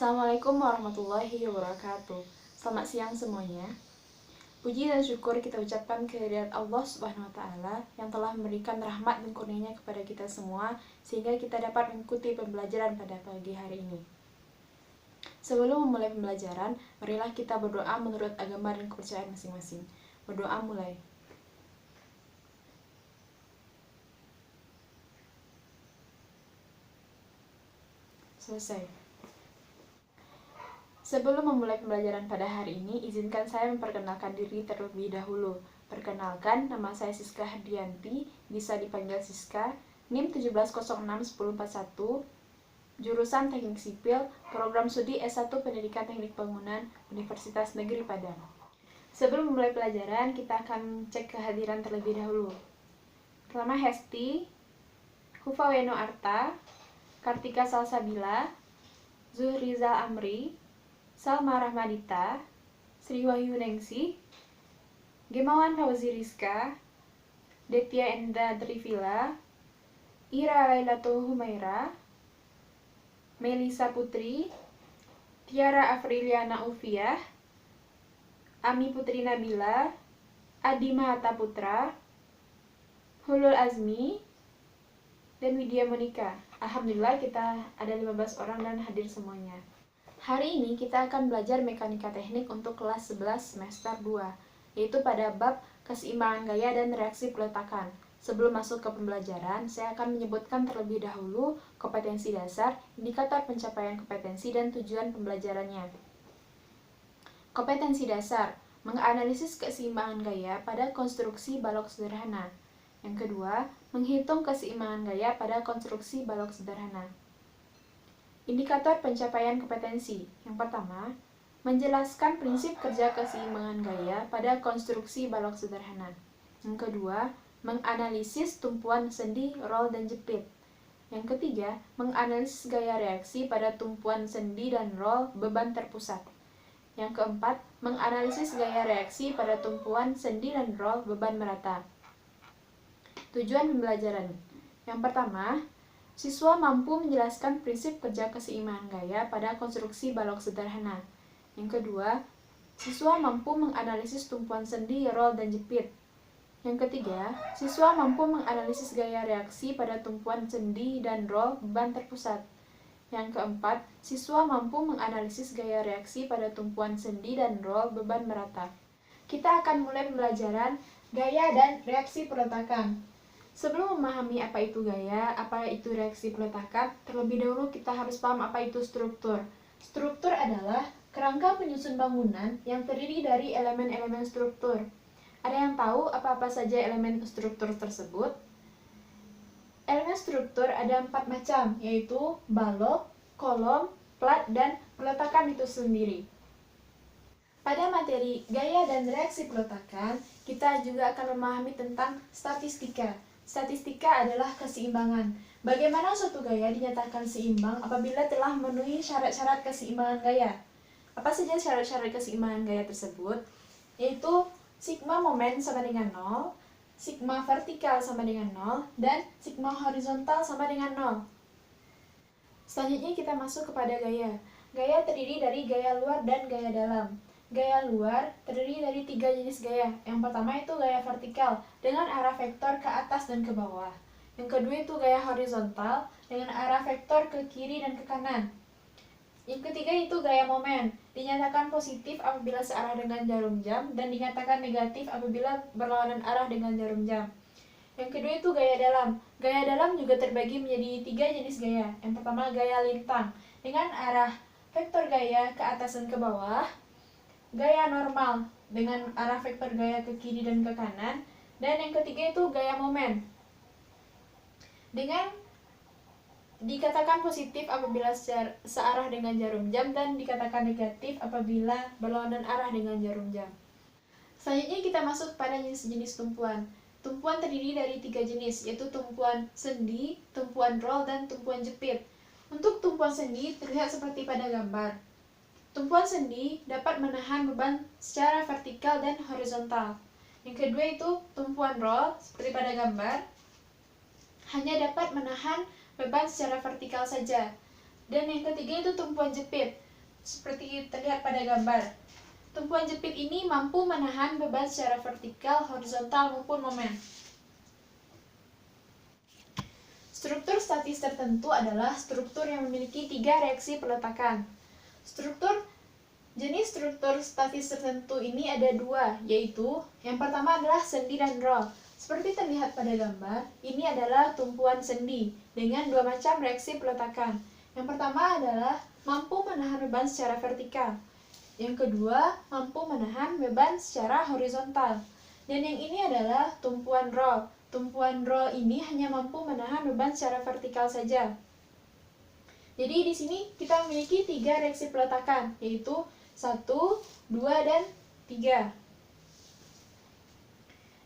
Assalamualaikum warahmatullahi wabarakatuh. Selamat siang semuanya. Puji dan syukur kita ucapkan kehadirat Allah Subhanahu wa taala yang telah memberikan rahmat dan kurnianya kepada kita semua sehingga kita dapat mengikuti pembelajaran pada pagi hari ini. Sebelum memulai pembelajaran, marilah kita berdoa menurut agama dan kepercayaan masing-masing. Berdoa mulai. Selesai. Sebelum memulai pembelajaran pada hari ini, izinkan saya memperkenalkan diri terlebih dahulu. Perkenalkan, nama saya Siska Hardianti, bisa dipanggil Siska, NIM 17061041, jurusan Teknik Sipil, program studi S1 Pendidikan Teknik Bangunan, Universitas Negeri Padang. Sebelum memulai pelajaran, kita akan cek kehadiran terlebih dahulu. Pertama, Hesti, Hufaweno Arta, Kartika Salsabila, Zuhrizal Amri, Salma Rahmadita, Sri Wahyu Nengsi, Gemawan Fauzi Rizka, Detya Enda Trivila, Ira Lailatul Humaira, Melisa Putri, Tiara Afriliana Ufiah, Ami Putri Nabila, Adi Mahata Putra, Hulul Azmi, dan Widya Monika. Alhamdulillah kita ada 15 orang dan hadir semuanya. Hari ini kita akan belajar mekanika teknik untuk kelas 11 semester 2, yaitu pada bab keseimbangan gaya dan reaksi peletakan. Sebelum masuk ke pembelajaran, saya akan menyebutkan terlebih dahulu kompetensi dasar, indikator pencapaian kompetensi, dan tujuan pembelajarannya. Kompetensi dasar, menganalisis keseimbangan gaya pada konstruksi balok sederhana. Yang kedua, menghitung keseimbangan gaya pada konstruksi balok sederhana. Indikator pencapaian kompetensi. Yang pertama, menjelaskan prinsip kerja keseimbangan gaya pada konstruksi balok sederhana. Yang kedua, menganalisis tumpuan sendi, rol, dan jepit. Yang ketiga, menganalisis gaya reaksi pada tumpuan sendi dan rol beban terpusat. Yang keempat, menganalisis gaya reaksi pada tumpuan sendi dan rol beban merata. Tujuan pembelajaran. Yang pertama, siswa mampu menjelaskan prinsip kerja keseimbangan gaya pada konstruksi balok sederhana. Yang kedua, siswa mampu menganalisis tumpuan sendi, rol, dan jepit. Yang ketiga, siswa mampu menganalisis gaya reaksi pada tumpuan sendi dan rol beban terpusat. Yang keempat, siswa mampu menganalisis gaya reaksi pada tumpuan sendi dan rol beban merata. Kita akan mulai pembelajaran gaya dan reaksi peletakan. Sebelum memahami apa itu gaya, apa itu reaksi peletakan, terlebih dahulu kita harus paham apa itu struktur. Struktur adalah kerangka penyusun bangunan yang terdiri dari elemen-elemen struktur. Ada yang tahu apa-apa saja elemen struktur tersebut? Elemen struktur ada 4 macam, yaitu balok, kolom, plat, dan peletakan itu sendiri. Pada materi gaya dan reaksi peletakan, kita juga akan memahami tentang statistika. Statistika adalah keseimbangan. Bagaimana suatu gaya dinyatakan seimbang apabila telah memenuhi syarat-syarat keseimbangan gaya? Apa saja syarat-syarat keseimbangan gaya tersebut? Yaitu sigma momen sama dengan 0, sigma vertikal sama dengan 0, dan sigma horizontal sama dengan 0. Selanjutnya kita masuk kepada gaya. Gaya terdiri dari gaya luar dan gaya dalam. Gaya luar terdiri dari 3 jenis gaya. Yang pertama itu gaya vertikal dengan arah vektor ke atas dan ke bawah. Yang kedua itu gaya horizontal dengan arah vektor ke kiri dan ke kanan. Yang ketiga itu gaya momen, dinyatakan positif apabila searah dengan jarum jam dan dinyatakan negatif apabila berlawanan arah dengan jarum jam. Yang kedua itu gaya dalam. Gaya dalam juga terbagi menjadi 3 jenis gaya. Yang pertama gaya lintang dengan arah vektor gaya ke atas dan ke bawah. Gaya normal dengan arah vektor gaya ke kiri dan ke kanan. Dan yang ketiga itu gaya momen dengan dikatakan positif apabila searah dengan jarum jam dan dikatakan negatif apabila berlawanan arah dengan jarum jam. Selanjutnya kita masuk pada jenis-jenis tumpuan. Tumpuan terdiri dari 3 jenis, yaitu tumpuan sendi, tumpuan rol, dan tumpuan jepit. Untuk tumpuan sendi terlihat seperti pada gambar. Tumpuan sendi dapat menahan beban secara vertikal dan horizontal. Yang kedua itu tumpuan rol, seperti pada gambar, hanya dapat menahan beban secara vertikal saja. Dan yang ketiga itu tumpuan jepit. seperti terlihat pada gambar. Tumpuan jepit ini mampu menahan beban secara vertikal, horizontal, maupun momen. Struktur statis tertentu adalah struktur yang memiliki 3 reaksi peletakan. Jenis struktur statis tertentu ini ada 2, yaitu yang pertama adalah sendi dan roll. Seperti terlihat pada gambar, ini adalah tumpuan sendi dengan 2 macam reaksi peletakan. Yang pertama adalah mampu menahan beban secara vertikal. Yang kedua, mampu menahan beban secara horizontal. Dan yang ini adalah tumpuan roll. Tumpuan roll ini hanya mampu menahan beban secara vertikal saja. Jadi di sini kita memiliki 3 reaksi peletakan, yaitu 1, 2, dan 3.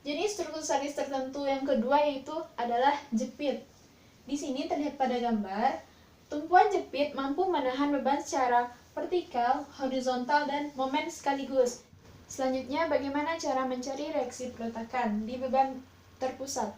Jenis struktur statis tertentu yang kedua yaitu adalah jepit. Di sini terlihat pada gambar, tumpuan jepit mampu menahan beban secara vertikal, horizontal, dan momen sekaligus. Selanjutnya, bagaimana cara mencari reaksi peletakan di beban terpusat?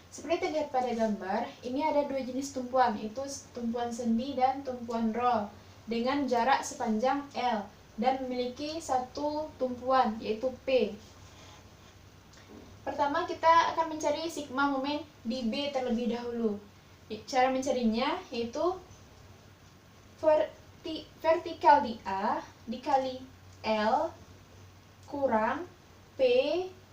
Seperti terlihat pada gambar, ini ada 2 jenis tumpuan, yaitu tumpuan sendi dan tumpuan roll, dengan jarak sepanjang L, dan memiliki 1 tumpuan, yaitu P. Pertama, kita akan mencari sigma momen di B terlebih dahulu. Cara mencarinya yaitu vertikal di A dikali L kurang P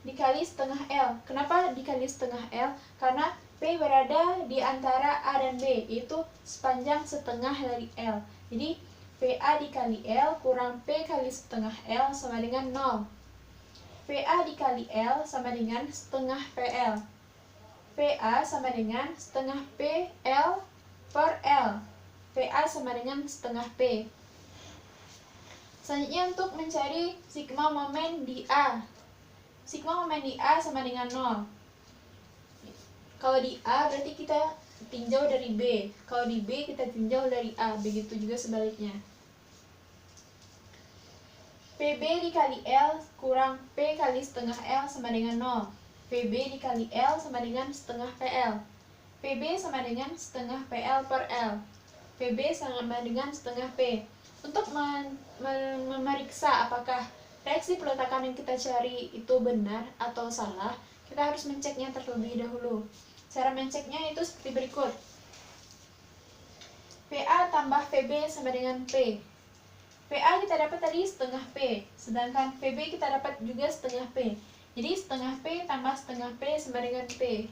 dikali setengah L. Kenapa dikali setengah L? Karena P berada di antara A dan B, yaitu sepanjang setengah dari L. Jadi PA dikali L kurang P kali setengah L sama dengan 0. PA dikali L sama dengan setengah PL. PA sama dengan setengah PL per L. PA sama dengan setengah P. Selanjutnya untuk mencari sigma momen di A. Sigma momen di A sama dengan 0. Kalau di A berarti kita tinjau dari B. Kalau di B kita tinjau dari A. Begitu juga sebaliknya. PB dikali L kurang P kali setengah L sama dengan 0. PB dikali L sama dengan setengah PL. PB sama dengan setengah PL per L. PB sama dengan setengah P. Untuk memeriksa apakah reaksi peletakan yang kita cari itu benar atau salah, kita harus menceknya terlebih dahulu. Cara menceknya itu seperti berikut. PA tambah PB sama dengan P. PA kita dapat tadi setengah P, sedangkan PB kita dapat juga setengah P. Jadi setengah P tambah setengah P sama dengan P.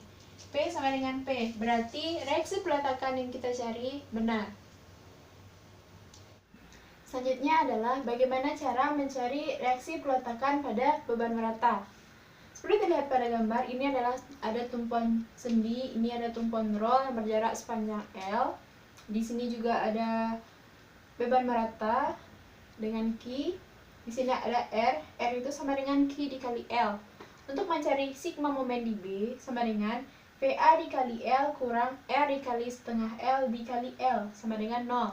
P sama dengan P, berarti reaksi peletakan yang kita cari benar. Selanjutnya adalah bagaimana cara mencari reaksi peletakan pada beban merata. Seperti terlihat pada gambar, ini adalah ada tumpuan sendi, ini ada tumpuan roll yang berjarak sepanjang L. Di sini juga ada beban merata dengan Q. Di sini ada R itu sama dengan Q dikali L. Untuk mencari sigma momen di B sama dengan VA dikali L kurang R dikali setengah L dikali L sama dengan 0.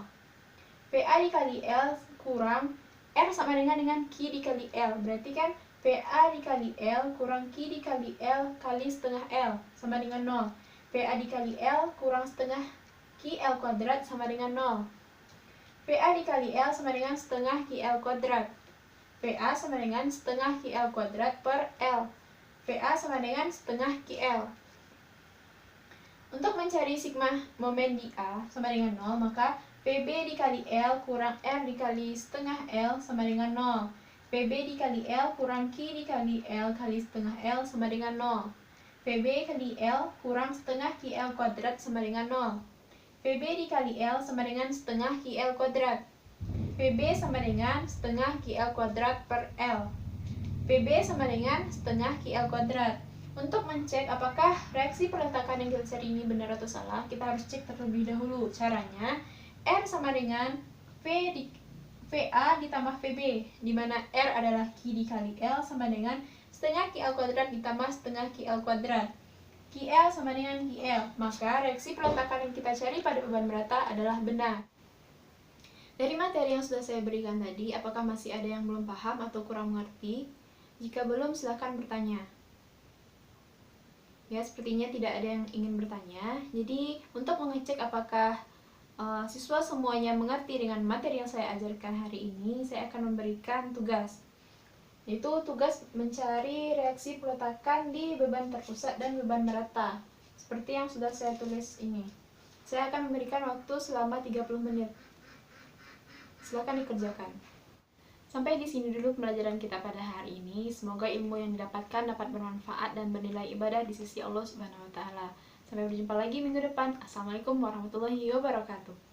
VA dikali L kurang R sama dengan Q dikali L. Berarti kan VA dikali L kurang Q dikali L kali setengah L sama dengan 0. VA dikali L kurang setengah QL kuadrat sama dengan 0. PA dikali L sama dengan setengah QL kuadrat. PA sama dengan setengah QL kuadrat per L. PA sama dengan setengah QL. Untuk mencari sigma momen di A sama dengan 0, maka PB dikali L kurang R dikali setengah L sama dengan 0. PB dikali L kurang Q dikali L kali setengah L sama dengan 0. PB kali L kurang setengah QL kuadrat sama dengan 0. PB dikali L sama dengan setengah QL kuadrat. PB sama dengan setengah QL kuadrat per L. PB sama dengan setengah QL kuadrat. Untuk mencek apakah reaksi peletakan yang kita cari ini benar atau salah, kita harus cek terlebih dahulu. Caranya, R sama dengan VA ditambah PB, di mana R adalah Q dikali L sama dengan setengah QL kuadrat ditambah setengah QL kuadrat. QL sama dengan QL, maka reaksi peletakan yang kita cari pada beban merata adalah benar. Dari materi yang sudah saya berikan tadi, apakah masih ada yang belum paham atau kurang mengerti? Jika belum, silakan bertanya. Ya, sepertinya tidak ada yang ingin bertanya. Jadi, untuk mengecek apakah siswa semuanya mengerti dengan materi yang saya ajarkan hari ini, saya akan memberikan tugas, yaitu tugas mencari reaksi peletakan di beban terpusat dan beban merata, seperti yang sudah saya tulis ini. Saya akan memberikan waktu selama 30 menit. Silakan dikerjakan. Sampai di sini dulu pembelajaran kita pada hari ini. Semoga ilmu yang didapatkan dapat bermanfaat dan bernilai ibadah di sisi Allah Subhanahu wa taala. Sampai berjumpa lagi minggu depan. Assalamualaikum warahmatullahi wabarakatuh.